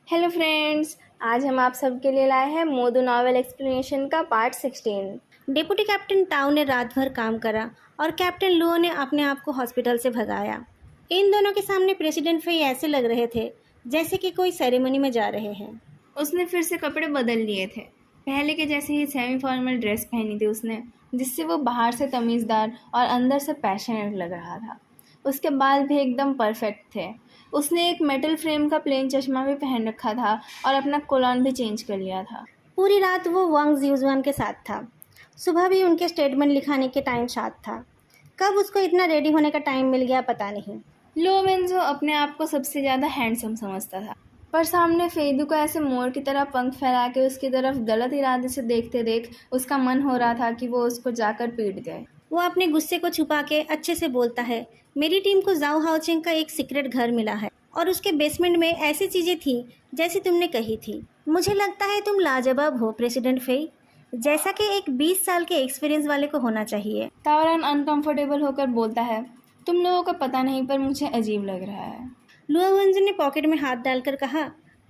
Hello friends, आज हम आप सबके लिए लाए हैं मोदू नॉवेल एक्सप्लेनेशन का पार्ट 16। डिप्टी कैप्टन ताऊ ने रात भर काम करा और कैप्टन लुओ ने अपने आप को हॉस्पिटल से भगाया। इन दोनों के सामने प्रेसिडेंट फेई ऐसे लग रहे थे जैसे कि कोई सेरेमनी में जा रहे हैं। उसने फिर से कपड़े बदल लिए थे। पहले के जैसे ही सेमी फॉर्मल ड्रेस पहनी थी उसने, जिससे वो बाहर से तमीज़दार और अंदर से पैशनेट लग रहा था। उसके बाल भी एकदम परफेक्ट थे। उसने एक मेटल फ्रेम का प्लेन चश्मा भी पहन रखा था और अपना कोलॉन भी चेंज कर लिया था। पूरी रात वो वांग जियुआन के साथ था। सुबह भी उनके स्टेटमेंट लिखाने के टाइम साथ था। कब उसको इतना रेडी होने का टाइम मिल गया पता नहीं। लो वेंजो अपने आप को सबसे ज़्यादा हैंडसम समझता था, पर सामने फेदू को ऐसे मोर की तरह पंख फैला के उसकी तरफ गलत इरादे से देखते देख उसका मन हो रहा था कि वो उसको जाकर पीट दे। वो अपने गुस्से को छुपा के अच्छे से बोलता है, मेरी टीम को जाओ हाउचिंग का एक सीक्रेट घर मिला है और उसके बेसमेंट में ऐसी चीज़ें थी जैसी तुमने कही थी। मुझे लगता है तुम लाजवाब हो प्रेसिडेंट फेई, जैसा कि एक 20 साल के एक्सपीरियंस वाले को होना चाहिए। तावरन अनकंफर्टेबल होकर बोलता है, तुम लोगों को पता नहीं पर मुझे अजीब लग रहा है। लुओवेंजन ने पॉकेट में हाथ डालकर कहा,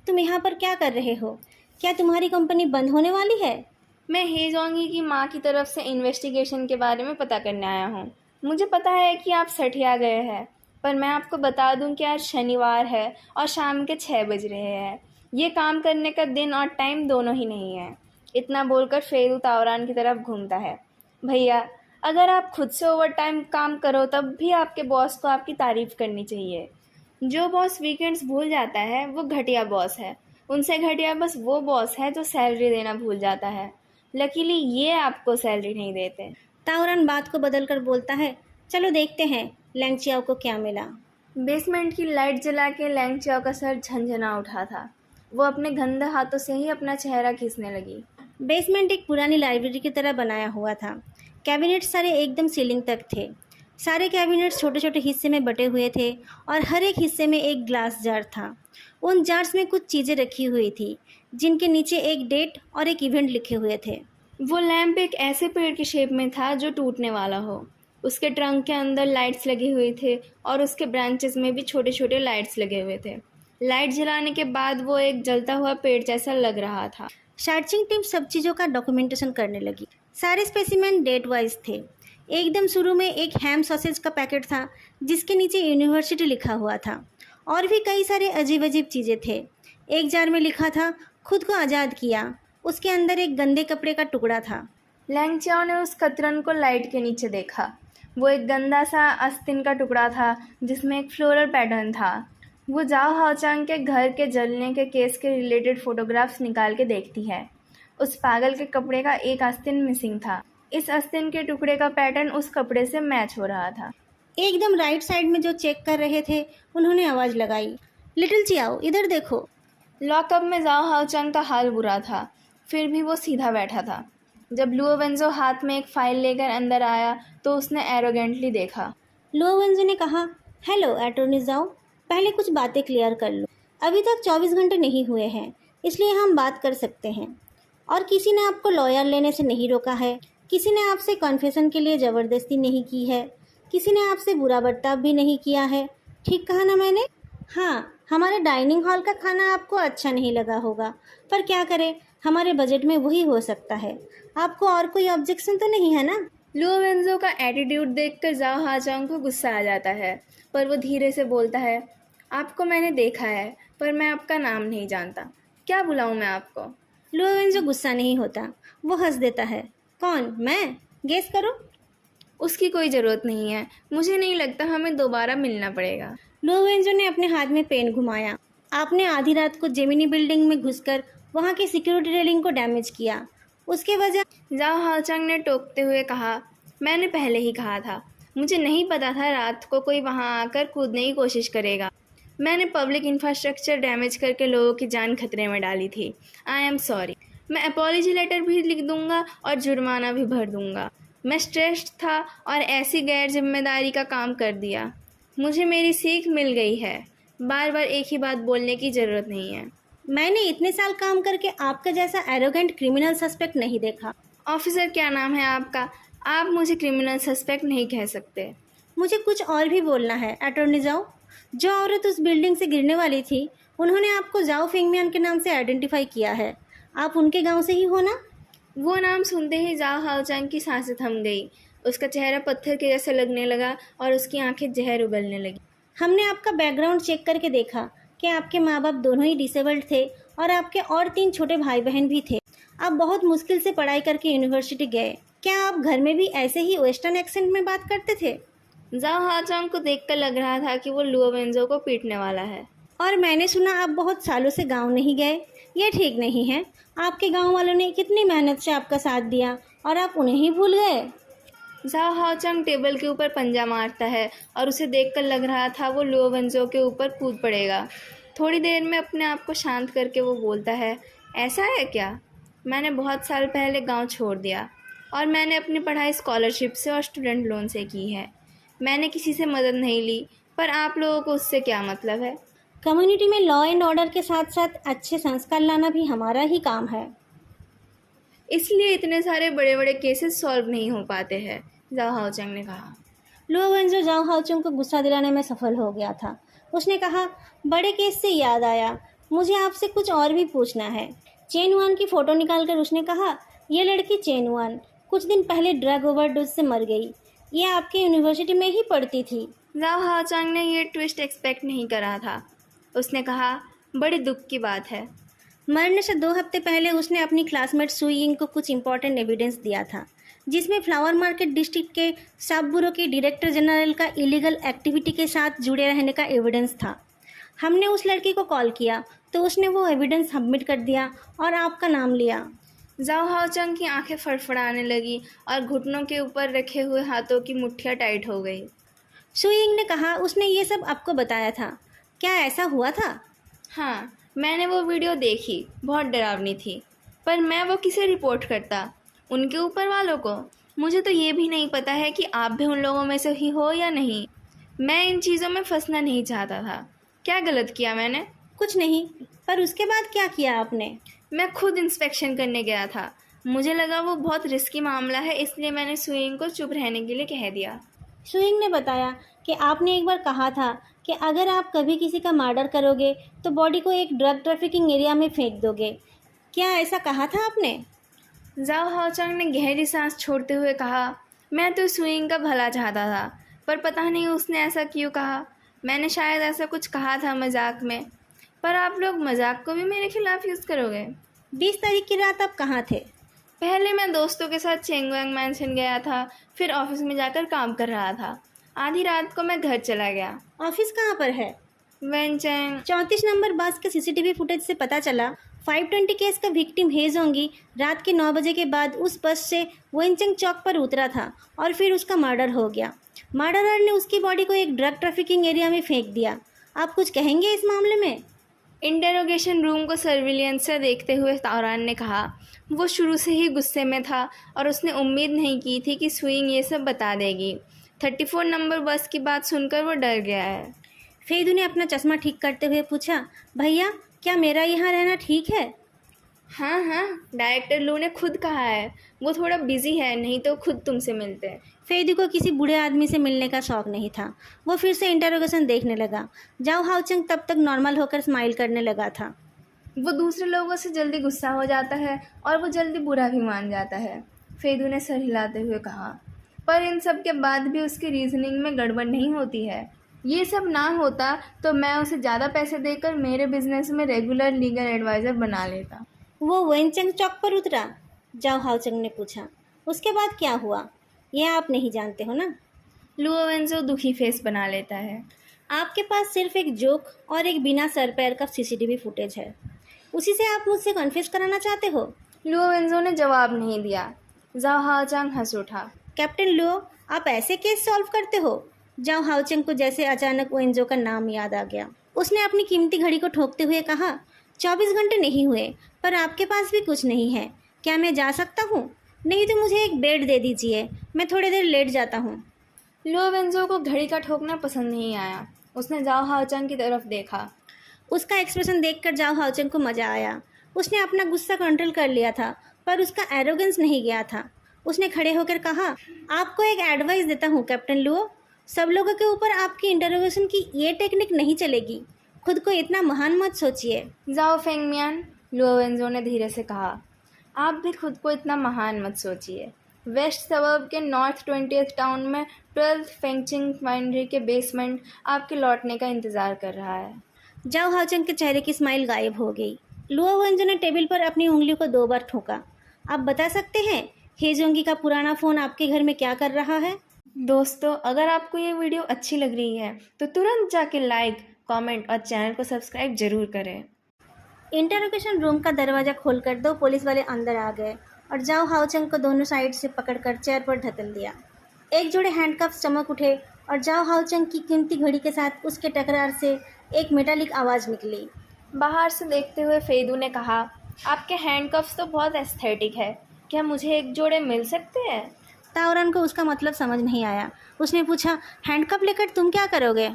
तुम यहाँ पर क्या कर रहे हो? क्या तुम्हारी कंपनी बंद होने वाली है? मैं हेजोंगी की माँ की तरफ से इन्वेस्टिगेशन के बारे में पता करने आया हूँ। मुझे पता है कि आप सठिया गए हैं, पर मैं आपको बता दूं कि आज शनिवार है और शाम के 6 बज रहे हैं। ये काम करने का दिन और टाइम दोनों ही नहीं है। इतना बोलकर फेरू तावरान की तरफ घूमता है। भैया, अगर आप खुद से ओवर टाइम काम करो तब भी आपके बॉस को आपकी तारीफ़ करनी चाहिए। जो बॉस वीकेंड्स भूल जाता है वो घटिया बॉस है। उनसे घटिया बस वो बॉस है जो सैलरी देना भूल जाता है। लकीली ये आपको सैलरी नहीं देते। ताओरन बात को बदलकर बोलता है, चलो देखते हैं लैंगचियाओ को क्या मिला। बेसमेंट की लाइट जला के लैंगचाओ का सर झंझना उठा था। वो अपने गंदे हाथों से ही अपना चेहरा खींचने लगी। बेसमेंट एक पुरानी लाइब्रेरी की तरह बनाया हुआ था। कैबिनेट सारे एकदम सीलिंग तक थे। सारे कैबिनेट छोटे छोटे हिस्से में बटे हुए थे और हर एक हिस्से में एक ग्लास जार था। उन जार्स में कुछ चीज़ें रखी हुई थी जिनके नीचे एक डेट और एक इवेंट लिखे हुए थे। वो लैंप एक ऐसे पेड़ की शेप में था जो टूटने वाला हो। उसके ट्रंक के अंदर लाइट्स लगे हुए थे और उसके ब्रांचेस में भी छोटे छोटे लाइट्स लगे हुए थे। लाइट जलाने के बाद वो एक जलता हुआ पेड़ जैसा लग रहा था। सर्चिंग टीम सब चीज़ों का डॉक्यूमेंटेशन करने लगी। सारे स्पेसिमेन डेट वाइज थे। एकदम शुरू में एक हैम सॉसेज का पैकेट था जिसके नीचे यूनिवर्सिटी लिखा हुआ था और भी कई सारे अजीब अजीब चीज़ें थे। एक जार में लिखा था, खुद को आज़ाद किया। उसके अंदर एक गंदे कपड़े का टुकड़ा था। लैंगचाओ ने उस कतरन को लाइट के नीचे देखा। वो एक गंदा सा आस्तीन का टुकड़ा था जिसमें एक फ्लोरल पैटर्न था। वो जाओ हाओचांग के घर के जलने के केस के रिलेटेड फोटोग्राफ्स निकाल के देखती है। उस पागल के कपड़े का एक आस्तीन मिसिंग था। इस आस्तीन के टुकड़े का पैटर्न उस कपड़े से मैच हो रहा था। एकदम राइट साइड में जो चेक कर रहे थे उन्होंने आवाज़ लगाई, लिटिल चियाओ इधर देखो। लॉकअप में जाओ हाओचांग का हाल बुरा था, फिर भी वो सीधा बैठा था। जब लुओ वेंजो हाथ में एक फाइल लेकर अंदर आया तो उसने एरोगेंटली देखा। लुओवेंजो ने कहा, हेलो अटॉर्नी जाओ, पहले कुछ बातें क्लियर कर लो। अभी तक 24 घंटे नहीं हुए हैं, इसलिए हम बात कर सकते हैं। और किसी ने आपको लॉयर लेने से नहीं रोका है। किसी ने आपसे कन्फेशन के लिए ज़बरदस्ती नहीं की है। किसी ने आपसे बुरा बर्ताव भी नहीं किया है। ठीक कहा ना मैंने? हाँ, हमारे डाइनिंग हॉल का खाना आपको अच्छा नहीं लगा होगा, पर क्या करें, हमारे बजट में वही हो सकता है। आपको और कोई ऑब्जेक्शन तो नहीं है ना? लुओ वेंजो का एटीट्यूड देखकर जाओ हाचांग को गुस्सा आ जाता है, पर वो धीरे से बोलता है, आपको मैंने देखा है पर मैं आपका नाम नहीं जानता। क्या बुलाऊं मैं आपको? लुओवेंजो गुस्सा नहीं होता, वो हंस देता है। कौन? मैं? गेस करो। उसकी कोई ज़रूरत नहीं है। मुझे नहीं लगता हमें दोबारा मिलना पड़ेगा। लुओवेंजो ने अपने हाथ में पेन घुमाया। आपने आधी रात को जेमिनी बिल्डिंग में घुसकर वहाँ की सिक्योरिटी रेलिंग को डैमेज किया। उसके वजह जाओ हाचांग ने टोकते हुए कहा, मैंने पहले ही कहा था। मुझे नहीं पता था रात को कोई वहाँ आकर कूदने की कोशिश करेगा। मैंने पब्लिक इंफ्रास्ट्रक्चर डैमेज करके लोगों की जान खतरे में डाली थी। I am sorry. मैं अपॉलॉजी लेटर भी लिख दूंगा और जुर्माना भी भर दूंगा। मैं स्ट्रेस्ड था और ऐसी गैर जिम्मेदारी का काम कर दिया। मुझे मेरी सीख मिल गई है। बार बार एक ही बात बोलने की ज़रूरत नहीं है। मैंने इतने साल काम करके आपका जैसा एरोगेंट क्रिमिनल सस्पेक्ट नहीं देखा। ऑफिसर, क्या नाम है आपका? आप मुझे क्रिमिनल सस्पेक्ट नहीं कह सकते। मुझे कुछ और भी बोलना है अटॉर्नी जाओ। जो औरत उस बिल्डिंग से गिरने वाली थी, उन्होंने आपको जाओ फेंगमियान के नाम से आइडेंटिफाई किया है। आप उनके गांव से ही हो ना? वो नाम सुनते ही जाओ हाओचांग की सांसें थम गई। उसका चेहरा पत्थर के जैसे लगने लगा और उसकी आंखें जहर उगलने लगी। हमने आपका बैकग्राउंड चेक करके देखा कि आपके माँ बाप दोनों ही डिसेबल्ड थे और आपके और 3 छोटे भाई बहन भी थे। आप बहुत मुश्किल से पढ़ाई करके यूनिवर्सिटी गए। क्या आप घर में भी ऐसे ही वेस्टर्न एक्सेंट में बात करते थे? जाओ हाओचांग को देखकर लग रहा था कि वो लुओ वेंजो को पीटने वाला है। और मैंने सुना आप बहुत सालों से गांव नहीं गए। ये ठीक नहीं है। आपके गांव वालों ने कितनी मेहनत से आपका साथ दिया और आप उन्हें ही भूल गए। जाओ हाओचांग टेबल के ऊपर पंजा मारता है और उसे देखकर लग रहा था वो लुओ वेंजो के ऊपर कूद पड़ेगा। थोड़ी देर में अपने आप को शांत करके वो बोलता है, ऐसा है क्या? मैंने बहुत साल पहले गांव छोड़ दिया और मैंने अपनी पढ़ाई स्कॉलरशिप से और स्टूडेंट लोन से की है। मैंने किसी से मदद नहीं ली, पर आप लोगों को उससे क्या मतलब है? कम्युनिटी में लॉ एंड ऑर्डर के साथ साथ अच्छे संस्कार लाना भी हमारा ही काम है। इसलिए इतने सारे बड़े बड़े केसेस सॉल्व नहीं हो पाते हैं, जाओ हाओचांग ने कहा। लुओ वेंजो जाओ हाओचुंग को गुस्सा दिलाने में सफल हो गया था। उसने कहा, बड़े केस से याद आया, मुझे आपसे कुछ और भी पूछना है। चेन वन की फ़ोटो निकालकर उसने कहा, ये लड़की चेन वन कुछ दिन पहले ड्रग ओवरडोज से मर गई। ये आपके यूनिवर्सिटी में ही पढ़ती थी। जाओ हाओचांग ने ये ट्विस्ट एक्सपेक्ट नहीं करा था। उसने कहा, बड़े दुख की बात है। मरने से 2 हफ्ते पहले उसने अपनी क्लासमेट सुई यिंग को कुछ इंपॉर्टेंट एविडेंस दिया था, जिसमें फ्लावर मार्केट डिस्ट्रिक्ट के स्टाफ ब्यूरो के डायरेक्टर जनरल का इलीगल एक्टिविटी के साथ जुड़े रहने का एविडेंस था। हमने उस लड़की को कॉल किया तो उसने वो एविडेंस सबमिट कर दिया और आपका नाम लिया। जाओ हाओचांग की आंखें फड़फड़ाने लगी और घुटनों के ऊपर रखे हुए हाथों की मुट्ठियाँ टाइट हो गई। सुई यिंग ने कहा, उसने ये सब आपको बताया था। क्या ऐसा हुआ था? हाँ, मैंने वो वीडियो देखी, बहुत डरावनी थी, पर मैं वो किसे रिपोर्ट करता? उनके ऊपर वालों को? मुझे तो ये भी नहीं पता है कि आप भी उन लोगों में से ही हो या नहीं। मैं इन चीज़ों में फंसना नहीं चाहता था। क्या गलत किया मैंने? कुछ नहीं, पर उसके बाद क्या किया आपने? मैं खुद इंस्पेक्शन करने गया था। मुझे लगा वो बहुत रिस्की मामला है, इसलिए मैंने सुइंग को चुप रहने के लिए कह दिया। सुई यिंग ने बताया कि आपने एक बार कहा था कि अगर आप कभी किसी का मर्डर करोगे तो बॉडी को एक ड्रग ट्रैफिकिंग एरिया में फेंक दोगे। क्या ऐसा कहा था आपने? जाओ हाओचांग ने गहरी सांस छोड़ते हुए कहा, मैं तो सुइंग का भला चाहता था, पर पता नहीं उसने ऐसा क्यों कहा। मैंने शायद ऐसा कुछ कहा था मजाक में, पर आप लोग मजाक को भी मेरे खिलाफ यूज़ करोगे। 20 तारीख की रात आप कहाँ थे? पहले मैं दोस्तों के साथ चेंगवांग मैंशन गया था, फिर ऑफिस में जाकर काम कर रहा था। आधी रात को मैं घर चला गया। ऑफिस कहाँ पर है? वेंचैंग। 34 नंबर बस के सीसीटीवी फुटेज से पता चला 520 केस का विक्टिम हे जोंगी रात के 9 बजे के बाद उस बस से वेंचेंग चौक पर उतरा था और फिर उसका मर्डर हो गया। मर्डरर ने उसकी बॉडी को एक ड्रग ट्रैफिकिंग एरिया में फेंक दिया। आप कुछ कहेंगे इस मामले में? इंटेरोगेशन रूम को सर्विलियंस से देखते हुए तारान ने कहा, वो शुरू से ही गुस्से में था और उसने उम्मीद नहीं की थी कि सुइंग ये सब बता देगी। 34 नंबर बस की बात सुनकर वो डर गया है। फेदू ने अपना चश्मा ठीक करते हुए पूछा, भैया क्या मेरा यहाँ रहना ठीक है? हाँ हाँ, डायरेक्टर लू ने खुद कहा है। वो थोड़ा बिजी है, नहीं तो खुद तुमसे मिलते। फेदू को किसी बूढ़े आदमी से मिलने का शौक नहीं था। वो फिर से इंटरोगेशन देखने लगा। जाओ हाओचंग तब तक नॉर्मल होकर स्माइल करने लगा था। वो दूसरे लोगों से जल्दी गुस्सा हो जाता है और वो जल्दी बुरा भी मान जाता है, फेदू ने सर हिलाते हुए कहा। पर इन सब के बाद भी उसकी रीजनिंग में गड़बड़ नहीं होती है। ये सब ना होता तो मैं उसे ज़्यादा पैसे देकर मेरे बिजनेस में रेगुलर लीगल एडवाइज़र बना लेता। वो वेंचेंग चौक पर उतरा? जाओ हाओचंग ने पूछा। उसके बाद क्या हुआ ये आप नहीं जानते हो ना? लुओ वेंजो दुखी फेस बना लेता है। आपके पास सिर्फ एक जोक और एक बिना सर पैर का सीसीटीवी फुटेज है। उसी से आप मुझसे कन्फेस कराना चाहते हो? लुओ वेंजो ने जवाब नहीं दिया। जाओ हाओचांग हंस उठा। कैप्टन लुओ, आप ऐसे केस सॉल्व करते हो? जाओ हाओचंग को जैसे अचानक वेंजो का नाम याद आ गया। उसने अपनी कीमती घड़ी को ठोकते हुए कहा, 24 घंटे नहीं हुए पर आपके पास भी कुछ नहीं है। क्या मैं जा सकता हूँ? नहीं तो मुझे एक बेड दे दीजिए, मैं थोड़ी देर लेट जाता हूँ। लुओ वेंजो को घड़ी का ठोकना पसंद नहीं आया। उसने जाओ हाओचांग की तरफ देखा। उसका एक्सप्रेशन देखकर जाओ हाओचंग को मज़ा आया। उसने अपना गुस्सा कंट्रोल कर लिया था पर उसका एरोगेंस नहीं गया था। उसने खड़े होकर कहा, आपको एक एडवाइस देता हूँ कैप्टन लुओ। सब लोगों के ऊपर आपकी इंटरोगेशन की ये टेक्निक नहीं चलेगी। खुद को इतना महान मत सोचिए। जाओ फेंगमियान, लुओ वेंजो ने धीरे से कहा, आप भी खुद को इतना महान मत सोचिए। वेस्ट सबर्ब के नॉर्थ 20th टाउन में 12th फेंगचिंग वाइनरी के बेसमेंट आपके लौटने का इंतज़ार कर रहा है। जाओ हाउचेंग के चेहरे की स्माइल गायब हो गई। लुओ वेंजो ने टेबल पर अपनी उंगलियों को 2 बार ठोका। आप बता सकते हैं हेजोंगी का पुराना फ़ोन आपके घर में क्या कर रहा है? दोस्तों, अगर आपको ये वीडियो अच्छी लग रही है तो तुरंत जाके लाइक, कमेंट और चैनल को सब्सक्राइब जरूर करें। इंटरोगेशन रूम का दरवाज़ा खोलकर 2 पुलिस वाले अंदर आ गए और जाओ हाउचेंग को दोनों साइड से पकड़कर चेयर पर ढकेल दिया। एक जोड़े हैंडकफ्स चमक उठे और जाओ हाउचेंग की कीमती घड़ी के साथ उसके टकरार से एक मेटालिक आवाज़ निकली। बाहर से देखते हुए फेदू ने कहा, आपके हैंडकफ्स तो बहुत एस्थेटिक है, क्या मुझे एक जोड़े मिल सकते हैं? ताओरन को उसका मतलब समझ नहीं आया। उसने पूछा, हैंडकप लेकर तुम क्या करोगे?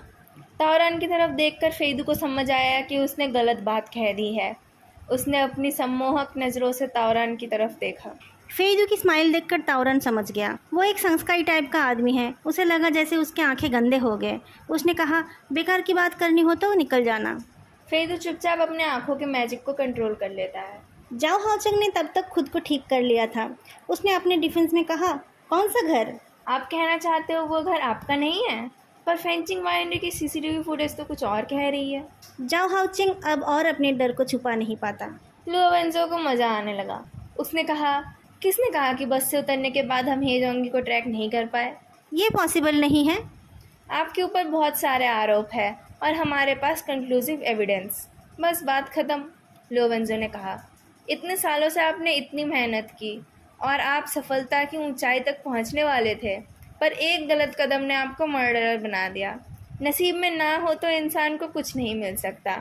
ताओरन की तरफ देखकर फेदू को समझ आया कि उसने गलत बात कह दी है। उसने अपनी सम्मोहक नज़रों से ताओरन की तरफ देखा। फेदू की स्माइल देखकर ताओरन समझ गया वो एक संस्कारी टाइप का आदमी है। उसे लगा जैसे उसके आंखें गंदे हो गए। उसने कहा, बेकार की बात करनी हो तो निकल जाना। फेदू चुपचाप अपने आंखों के मैजिक को कंट्रोल कर लेता है। जाओ हाउचेंग ने तब तक खुद को ठीक कर लिया था। उसने अपने डिफेंस में कहा, कौन सा घर? आप कहना चाहते हो वो घर आपका नहीं है? पर फेंचिंग वाइनरी की सीसीटीवी फुटेज तो कुछ और कह रही है। जाओ हाउचेंग अब और अपने डर को छुपा नहीं पाता। लुओ वेंजो को मज़ा आने लगा। उसने कहा, किसने कहा कि बस से उतरने के बाद हम हेजोंगी को ट्रैक नहीं कर पाए? ये पॉसिबल नहीं है। आपके ऊपर बहुत सारे आरोप है और हमारे पास कंक्लूसिव एविडेंस। बस बात ख़त्म, लुओ वेंजो ने कहा। इतने सालों से आपने इतनी मेहनत की और आप सफलता की ऊंचाई तक पहुंचने वाले थे, पर एक गलत कदम ने आपको मर्डरर बना दिया। नसीब में ना हो तो इंसान को कुछ नहीं मिल सकता।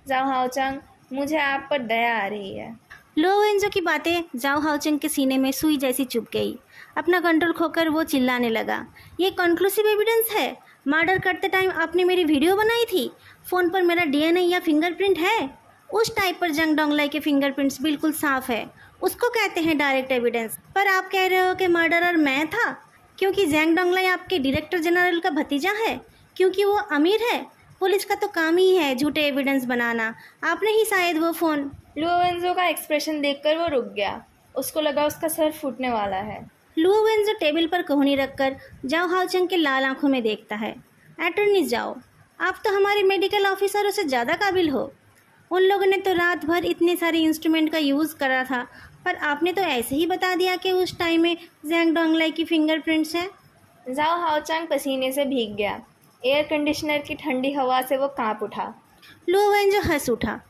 जाओ हाओचेंग, मुझे आप पर दया आ रही है। लुओ वेंजो की बातें जाओ हाउचेंग के सीने में सुई जैसी चुभ गई। अपना कंट्रोल खोकर वो चिल्लाने लगा, ये कंक्लूसिव एविडेंस है? मर्डर करते टाइम आपने मेरी वीडियो बनाई थी। फ़ोन पर मेरा डीएनए या फिंगरप्रिंट है। उस टाइप पर जंग डोंगलाई के फिंगरप्रिंट्स बिल्कुल साफ है। उसको कहते हैं डायरेक्ट एविडेंस। पर आप कह रहे हो कि मर्डरर मैं था क्योंकि जैंग डोंगलाई आपके डायरेक्टर जनरल का भतीजा है, क्योंकि वो अमीर है। पुलिस का तो काम ही है झूठे एविडेंस बनाना। आपने ही शायद वो फ़ोन। लुओ वेंजो का एक्सप्रेशन देखकर वो रुक गया। उसको लगा उसका सर फूटने वाला है। लुओ वेंजो टेबल पर कोहनी रखकर जाओ हाउचेंग के लाल आंखों में देखता है। अटॉर्नी जाओ, आप तो हमारे मेडिकल ऑफिसरों से ज़्यादा काबिल हो। उन लोगों ने तो रात भर इतने सारे इंस्ट्रूमेंट का यूज़ करा था, पर आपने तो ऐसे ही बता दिया कि उस टाइम में जैंग डोंगलाई की फिंगरप्रिंट्स हैं। जाओ हाओचेंग पसीने से भीग गया। एयर कंडीशनर की ठंडी हवा से वो कांप उठा। लुओ वेंजो हंस उठा।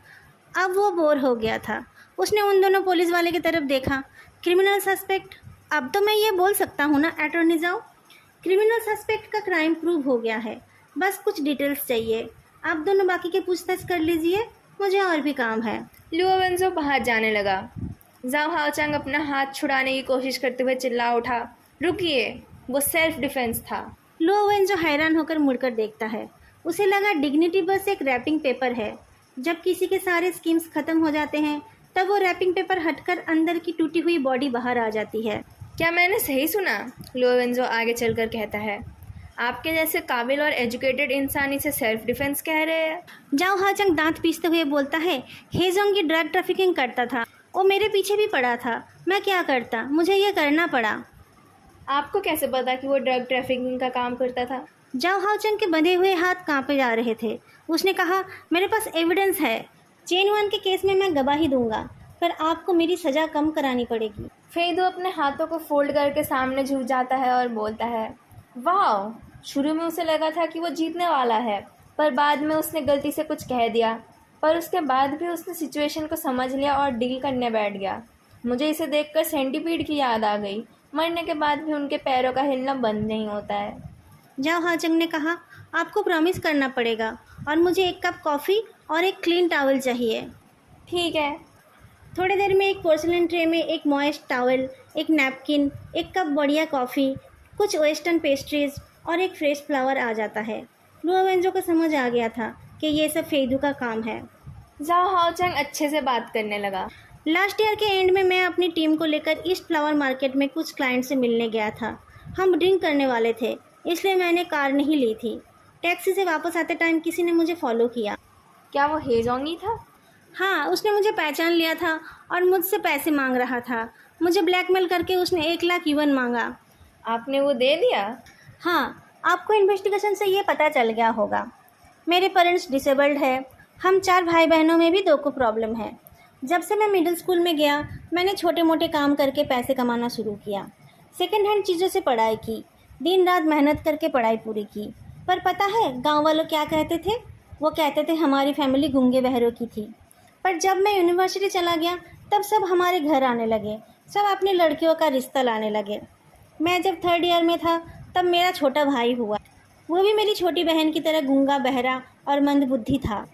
अब वो बोर हो गया था। उसने उन दोनों पुलिस वाले की तरफ देखा। क्रिमिनल सस्पेक्ट, अब तो मैं ये बोल सकता हूँ ना अटॉर्नी जाओ, क्रिमिनल सस्पेक्ट का क्राइम प्रूव हो गया है। बस कुछ डिटेल्स चाहिए। आप दोनों बाकी के पूछताछ कर लीजिए, मुझे और भी काम है। लुओ वेंजो बाहर जाने लगा। जाओ हाओचेंग अपना हाथ छुड़ाने की कोशिश करते हुए चिल्ला उठा, रुकिए, वो सेल्फ डिफेंस था। लुओ वेंजो हैरान होकर मुड़कर देखता है। उसे लगा डिग्निटी बस एक रैपिंग पेपर है। जब किसी के सारे स्कीम्स खत्म हो जाते हैं तब वो रैपिंग पेपर हटकर अंदर की टूटी हुई बॉडी बाहर आ जाती है। क्या मैंने सही सुना? लुओ वेंजो आगे चलकर कहता है, आपके जैसे काबिल और एजुकेटेड इंसान इसे सेल्फ डिफेंस कह रहे हैं? जाओ हाचंग दांत पीसते हुए बोलता है, हेजोंगी ड्रग ट्रैफिकिंग करता था। वो मेरे पीछे भी पड़ा था। मैं क्या करता, मुझे ये करना पड़ा। आपको कैसे पता कि वो ड्रग ट्रैफिकिंग का काम करता था? जाओ हाचंग के बंधे हुए हाथ कांपे जा रहे थे। उसने कहा, मेरे पास एविडेंस है। चेन वन के केस में मैं गवाही दूंगा, पर आपको मेरी सज़ा कम करानी पड़ेगी। फेदू अपने हाथों को फोल्ड करके सामने झुक जाता है और बोलता है, वाह, शुरू में उसे लगा था कि वो जीतने वाला है, पर बाद में उसने गलती से कुछ कह दिया। पर उसके बाद भी उसने सिचुएशन को समझ लिया और डील करने बैठ गया। मुझे इसे देखकर सेंटीपीड की याद आ गई। मरने के बाद भी उनके पैरों का हिलना बंद नहीं होता है। जाओ हाचंग ने कहा, आपको प्रॉमिस करना पड़ेगा और मुझे एक कप कॉफ़ी और एक क्लीन टॉवल चाहिए। ठीक है। थोड़ी देर में एक पोर्सलिन ट्रे में एक मॉइस्ट टॉवल, एक नैपकिन, एक कप बढ़िया कॉफ़ी, कुछ वेस्टर्न पेस्ट्रीज और एक फ्रेश फ्लावर आ जाता है। लुओ वेंजो को समझ आ गया था कि ये सब फेदू का काम है। जाओ हाओचेंग अच्छे से बात करने लगा। लास्ट ईयर के एंड में मैं अपनी टीम को लेकर ईस्ट फ्लावर मार्केट में कुछ क्लाइंट से मिलने गया था। हम ड्रिंक करने वाले थे। इसलिए मैंने कार नहीं ली थी। टैक्सी से वापस आते टाइम किसी ने मुझे फॉलो किया। क्या वो हेजोंगी था? हाँ, उसने मुझे पहचान लिया था और मुझसे पैसे मांग रहा था। मुझे ब्लैकमेल करके उसने 1 लाख युवन मांगा। आपने वो दे दिया? हाँ, आपको इन्वेस्टिगेशन से ये पता चल गया होगा। मेरे पेरेंट्स डिसेबल्ड है। हम 4 भाई बहनों में भी 2 को प्रॉब्लम है। जब से मैं मिडिल स्कूल में गया, मैंने छोटे मोटे काम करके पैसे कमाना शुरू किया। सेकेंड हैंड चीज़ों से पढ़ाई की, दिन रात मेहनत करके पढ़ाई पूरी की। पर पता है गांव वालों क्या कहते थे? वो कहते थे हमारी फैमिली गूंगे बहरों की थी। पर जब मैं यूनिवर्सिटी चला गया, तब सब हमारे घर आने लगे। सब अपनी लड़कियों का रिश्ता लाने लगे। मैं जब 3rd ईयर में था, तब मेरा छोटा भाई हुआ। वो भी मेरी छोटी बहन की तरह गूंगा बहरा और मंदबुद्धि था।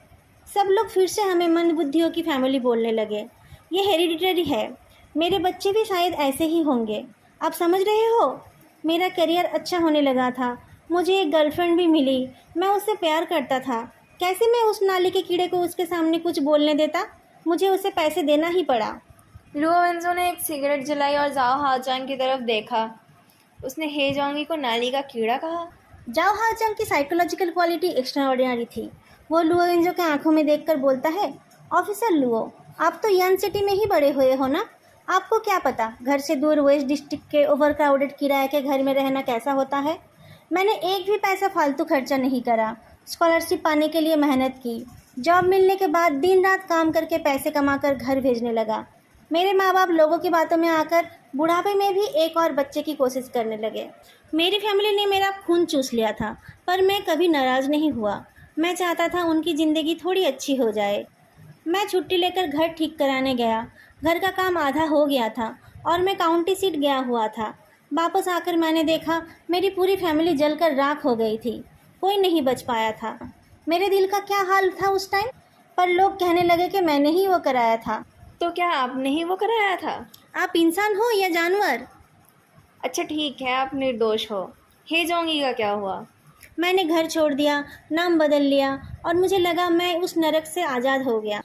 सब लोग फिर से हमें मंदबुद्धियों की फैमिली बोलने लगे। ये हेरिडिटरी है। मेरे बच्चे भी शायद ऐसे ही होंगे। आप समझ रहे हो? मेरा करियर अच्छा होने लगा था। मुझे एक गर्लफ्रेंड भी मिली। मैं उससे प्यार करता था। कैसे मैं उस नाली के कीड़े को उसके सामने कुछ बोलने देता? मुझे उसे पैसे देना ही पड़ा। लुओ वेंजो ने एक सिगरेट जलाई और जाओ हाचांग की तरफ देखा। उसने हेजोंगी को नाली का कीड़ा कहा। जाओ हाजंग की साइकोलॉजिकल क्वालिटी एक्स्ट्राऑर्डिनरी थी। वो लुओ विंजो के आंखों में देखकर बोलता है, ऑफिसर लुओ, आप तो यन सिटी में ही बड़े हुए हो ना? आपको क्या पता घर से दूर वेस्ट डिस्ट्रिक्ट के ओवर क्राउडेड किराए के घर में रहना कैसा होता है? मैंने एक भी पैसा फालतू खर्चा नहीं करा। स्कॉलरशिप पाने के लिए मेहनत की। जॉब मिलने के बाद दिन रात काम करके पैसे कमाकर घर भेजने लगा। मेरे माँ बाप लोगों की बातों में आकर बुढ़ापे में भी एक और बच्चे की कोशिश करने लगे। मेरी फैमिली ने मेरा खून चूस लिया था, पर मैं कभी नाराज़ नहीं हुआ। मैं चाहता था उनकी ज़िंदगी थोड़ी अच्छी हो जाए। मैं छुट्टी लेकर घर ठीक कराने गया। घर का काम आधा हो गया था और मैं काउंटी सीट गया हुआ था। वापस आकर मैंने देखा मेरी पूरी फैमिली जलकर राख हो गई थी। कोई नहीं बच पाया था। मेरे दिल का क्या हाल था उस टाइम? पर लोग कहने लगे कि मैंने ही वो कराया था। तो क्या आपने ही वो कराया था? आप इंसान हो या जानवर? अच्छा ठीक है, आप निर्दोष हो। हेजोंगी का क्या हुआ? मैंने घर छोड़ दिया, नाम बदल लिया और मुझे लगा मैं उस नरक से आज़ाद हो गया।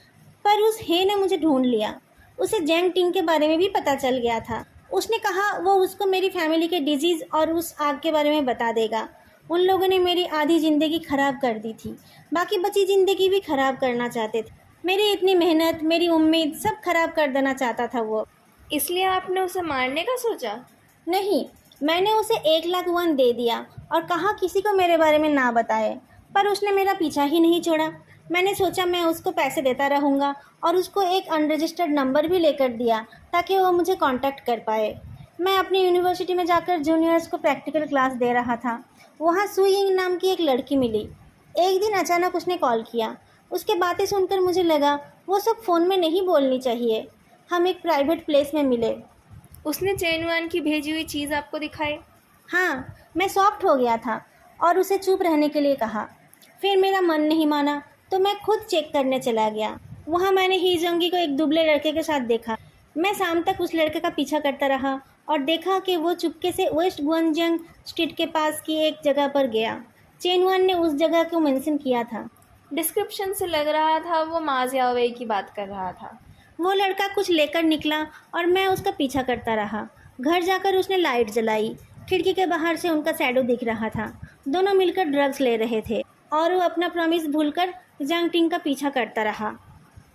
पर उस हे ने मुझे ढूंढ लिया। उसे जैंग टिंग के बारे में भी पता चल गया था। उसने कहा वो उसको मेरी फैमिली के डिजीज़ और उस आग के बारे में बता देगा। उन लोगों ने मेरी आधी ज़िंदगी ख़राब कर दी थी। बाकी बची ज़िंदगी भी ख़राब करना चाहते थे। मेरी इतनी मेहनत, मेरी उम्मीद सब ख़राब कर देना चाहता था वो। इसलिए आपने उसे मारने का सोचा? नहीं, मैंने उसे 1 लाख युवन दे दिया और कहा किसी को मेरे बारे में ना बताए। पर उसने मेरा पीछा ही नहीं छोड़ा। मैंने सोचा मैं उसको पैसे देता रहूँगा और उसको एक अनरजिस्टर्ड नंबर भी लेकर दिया ताकि वो मुझे कांटेक्ट कर पाए। मैं अपनी यूनिवर्सिटी में जाकर जूनियर्स को प्रैक्टिकल क्लास दे रहा था। वहाँ सुइंग नाम की एक लड़की मिली। एक दिन अचानक उसने कॉल किया। उसके बातें सुनकर मुझे लगा वो सब फ़ोन में नहीं बोलनी चाहिए। हम एक प्राइवेट प्लेस में मिले। उसने चेनवान की भेजी हुई चीज़ आपको दिखाई? हाँ, मैं सॉफ्ट हो गया था और उसे चुप रहने के लिए कहा। फिर मेरा मन नहीं माना तो मैं खुद चेक करने चला गया। वहाँ मैंने हीजोंगी को एक दुबले लड़के के साथ देखा। मैं शाम तक उस लड़के का पीछा करता रहा और देखा कि वो चुपके से वेस्ट गुअनजंग स्ट्रीट के पास की एक जगह पर गया। चेनवान ने उस जगह को मेंशन किया था। डिस्क्रिप्शन से लग रहा था वो मा जियाओवेई की बात कर रहा था। वो लड़का कुछ लेकर निकला और मैं उसका पीछा करता रहा। घर जाकर उसने लाइट जलाई। खिड़की के बाहर से उनका शैडो दिख रहा था। दोनों मिलकर ड्रग्स ले रहे थे और वो अपना प्रॉमिस भूलकर जांग टिंग का पीछा करता रहा।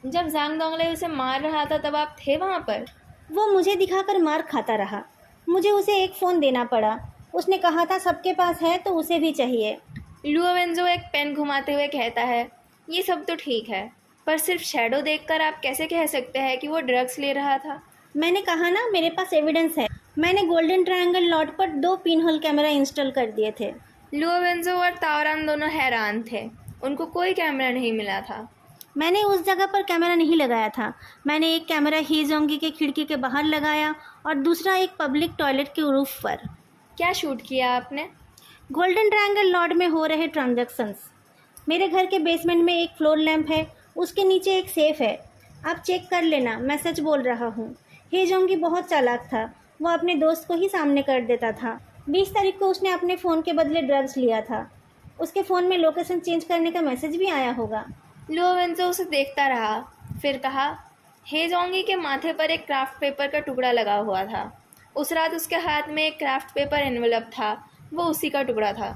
जब जांग दोंगले उसे मार रहा था तब आप थे वहाँ पर? वो मुझे दिखाकर मार खाता रहा। मुझे उसे एक फ़ोन देना पड़ा। उसने कहा था सबके पास है तो उसे भी चाहिए। लुओ वेंजो एक पेन घुमाते हुए कहता है, ये सब तो ठीक है, पर सिर्फ शैडो देखकर आप कैसे कह सकते हैं कि वो ड्रग्स ले रहा था? मैंने कहा ना मेरे पास एविडेंस है। मैंने गोल्डन ट्रायंगल लॉट पर 2 पिन होल कैमरा इंस्टॉल कर दिए थे। लुओ वेंजो और ताओरान दोनों हैरान थे। उनको कोई कैमरा नहीं मिला था। मैंने उस जगह पर कैमरा नहीं लगाया था। मैंने एक कैमरा हीजोंगी के खिड़की के बाहर लगाया और दूसरा एक पब्लिक टॉयलेट के रूफ पर। क्या शूट किया आपने? गोल्डन ट्रायंगल लॉट में हो रहे ट्रांजैक्शंस। मेरे घर के बेसमेंट में एक फ्लोर लैंप है। उसके नीचे एक सेफ है। आप चेक कर लेना, मैं सच बोल रहा हूँ। हेजोंगी बहुत चालाक था। वो अपने दोस्त को ही सामने कर देता था। 20 तारीख को उसने अपने फ़ोन के बदले ड्रग्स लिया था। उसके फ़ोन में लोकेशन चेंज करने का मैसेज भी आया होगा। लुओ वेंजो उसे देखता रहा, फिर कहा, हेजोंगी के माथे पर एक क्राफ्ट पेपर का टुकड़ा लगा हुआ था। उस रात उसके हाथ में एक क्राफ्ट पेपर एनवेलप था वो उसी का टुकड़ा था।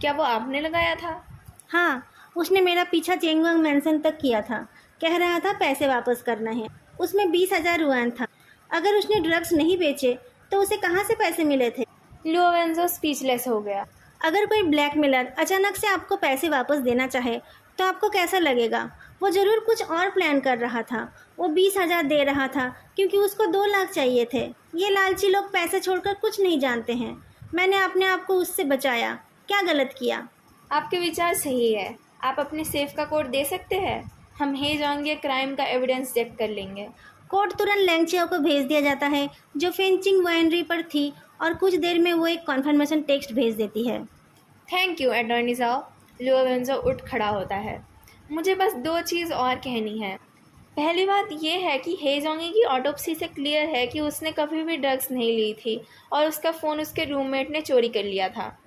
क्या वो आपने लगाया था? हाँ, उसने मेरा पीछा चेंगोंग मैंसन तक किया था। कह रहा था पैसे वापस करना है। उसमें 20,000 युआन था। अगर उसने ड्रग्स नहीं बेचे तो उसे कहाँ से पैसे मिले थे? लियो वेंजो स्पीचलेस हो गया। अगर कोई ब्लैकमेलर अचानक से आपको पैसे वापस देना चाहे तो आपको कैसा लगेगा? वो ज़रूर कुछ और प्लान कर रहा था। वो 20,000 दे रहा था क्योंकि उसको 2 लाख चाहिए थे। ये लालची लोग पैसे छोड़कर कुछ नहीं जानते हैं। मैंने अपने आप को उससे बचाया। क्या गलत किया? आपके विचार सही है। आप अपने सेफ का कोड दे सकते हैं? हम हे जोंग क्राइम का एविडेंस चेक कर लेंगे। कोड तुरंत लैंगचियो को भेज दिया जाता है जो फेंचिंग वाइनरी पर थी और कुछ देर में वो एक कॉन्फर्मेशन टेक्स्ट भेज देती है। थैंक यू अटॉर्नी साहब। लियो वेंजो उठ खड़ा होता है। मुझे बस 2 चीज़ और कहनी है। पहली बात यह है कि हे जोंगी की ऑटोप्सी से क्लियर है कि उसने कभी भी ड्रग्स नहीं ली थी और उसका फ़ोन उसके रूममेट ने चोरी कर लिया था।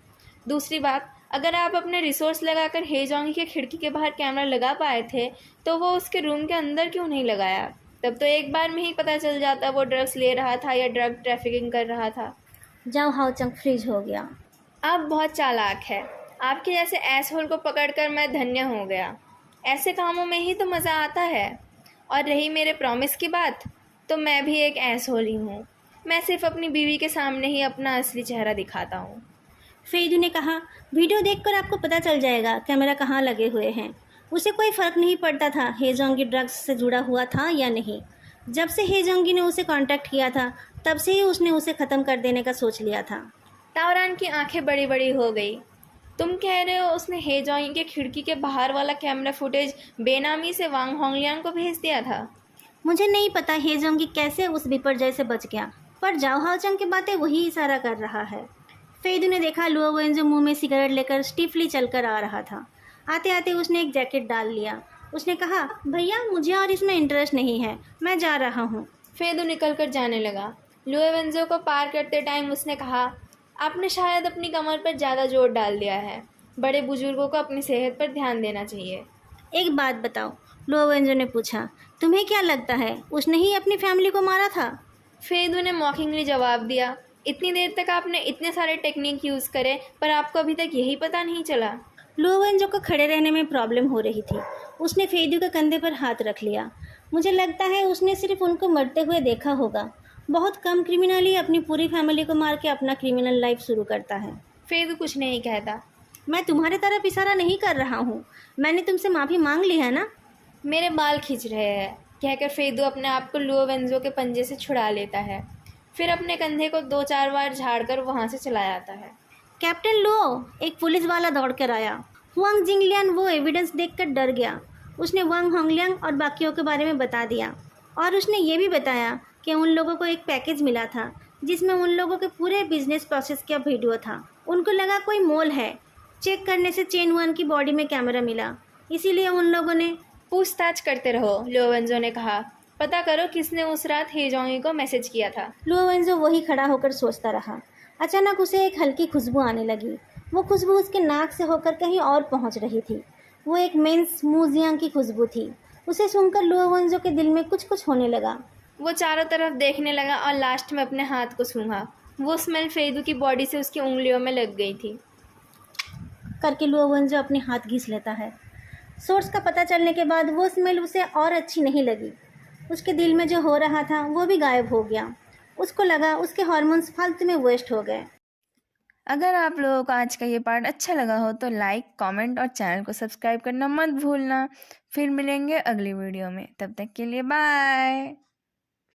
दूसरी बात, अगर आप अपने रिसोर्स लगाकर हे जोंगी के खिड़की के बाहर कैमरा लगा पाए थे तो वो उसके रूम के अंदर क्यों नहीं लगाया? तब तो एक बार में ही पता चल जाता वो ड्रग्स ले रहा था या ड्रग ट्रैफिकिंग कर रहा था। जाओ हाओचंग फ्रीज हो गया। आप बहुत चालाक है। आपके जैसे एसहोल को पकड़कर मैं धन्य हो गया। ऐसे कामों में ही तो मज़ा आता है। और रही मेरे प्रॉमिस की बात, तो मैं भी एक एसहोल ही हूँ। मैं सिर्फ अपनी बीवी के सामने ही अपना असली चेहरा दिखाता हूँ। फेइदू ने कहा, वीडियो देखकर आपको पता चल जाएगा कैमरा कहाँ लगे हुए हैं। उसे कोई फ़र्क नहीं पड़ता था हेजोंगी ड्रग्स से जुड़ा हुआ था या नहीं। जब से हेजोंगी ने उसे कांटेक्ट किया था तब से ही उसने उसे ख़त्म कर देने का सोच लिया था। तावरान की आंखें बड़ी बड़ी हो गई। तुम कह रहे हो उसने हे जोंग के खिड़की के बाहर वाला कैमरा फुटेज बेनामी से वांग होंगलियांग को भेज दिया था? मुझे नहीं पता हेजोंगी कैसे उस विपर्जय से बच गया, पर जाओ हाओचंग की बातें वही इशारा कर रहा है। फेइदू ने देखा लुओ वेंजो मुंह में सिगरेट लेकर स्टिफली चलकर आ रहा था। आते आते उसने एक जैकेट डाल लिया। उसने कहा, भैया मुझे और इसमें इंटरेस्ट नहीं है, मैं जा रहा हूँ। फेदू निकल कर जाने लगा। लुए वेंजो को पार करते टाइम उसने कहा, आपने शायद अपनी कमर पर ज़्यादा जोर डाल दिया है। बड़े बुजुर्गों को अपनी सेहत पर ध्यान देना चाहिए। एक बात बताओ, लुओ वेंजो ने पूछा, तुम्हें क्या लगता है उसने ही अपनी फैमिली को मारा था? फेदू ने मॉकिंगली जवाब दिया, इतनी देर तक आपने इतने सारे टेक्निक यूज़ करे पर आपको अभी तक यही पता नहीं चला। लुओ वेंजो को खड़े रहने में प्रॉब्लम हो रही थी। उसने फेइदू के कंधे पर हाथ रख लिया। मुझे लगता है उसने सिर्फ उनको मरते हुए देखा होगा। बहुत कम क्रिमिनल ही अपनी पूरी फैमिली को मार के अपना क्रिमिनल लाइफ शुरू करता है। फेदू कुछ नहीं कहता। मैं तुम्हारे तरफ इशारा नहीं कर रहा हूँ। मैंने तुमसे माफ़ी मांग ली है ना? मेरे बाल खींच रहे हैं, कहकर फेदू अपने आप को लुओ वेंजो के पंजे से छुड़ा लेता है। फिर अपने कंधे को 2-4 बार झाड़कर वहाँ से चला जाता है। कैप्टन लुओ, एक पुलिस वाला दौड़ कर आया। हुआंग जिंगलियान वो एविडेंस देखकर डर गया। उसने वांग होंगलियांग और बाकियों के बारे में बता दिया और उसने ये भी बताया कि उन लोगों को एक पैकेज मिला था जिसमें उन लोगों के पूरे बिजनेस प्रोसेस का वीडियो था। उनको लगा कोई मोल है। चेक करने से चेन वन की बॉडी में कैमरा मिला, इसीलिए उन लोगों ने। पूछताछ करते रहो, लियो वेंजो ने कहा। पता करो किसने उस रात हे जोंगी को मैसेज किया था। लुओ वेंजो वही खड़ा होकर सोचता रहा। अचानक उसे एक हल्की खुशबू आने लगी। वो खुशबू उसके नाक से होकर कहीं और पहुंच रही थी। वो एक मेंस मूजियांग की खुशबू थी। उसे सुनकर लुओ वेंजो के दिल में कुछ कुछ होने लगा। वो चारों तरफ देखने लगा और लास्ट में अपने हाथ को सूंघा। वो स्मेल फेदू की बॉडी से उसकी उंगलियों में लग गई थी। करके लुओ वेंजो अपने हाथ घिस लेता है। सोर्स का पता चलने के बाद वो स्मेल उसे और अच्छी नहीं लगी। उसके दिल में जो हो रहा था वो भी गायब हो गया। उसको लगा उसके हार्मोन्स फालतू में वेस्ट हो गए। अगर आप लोगों को आज का ये पार्ट अच्छा लगा हो तो लाइक, कमेंट और चैनल को सब्सक्राइब करना मत भूलना। फिर मिलेंगे अगली वीडियो में। तब तक के लिए बाय।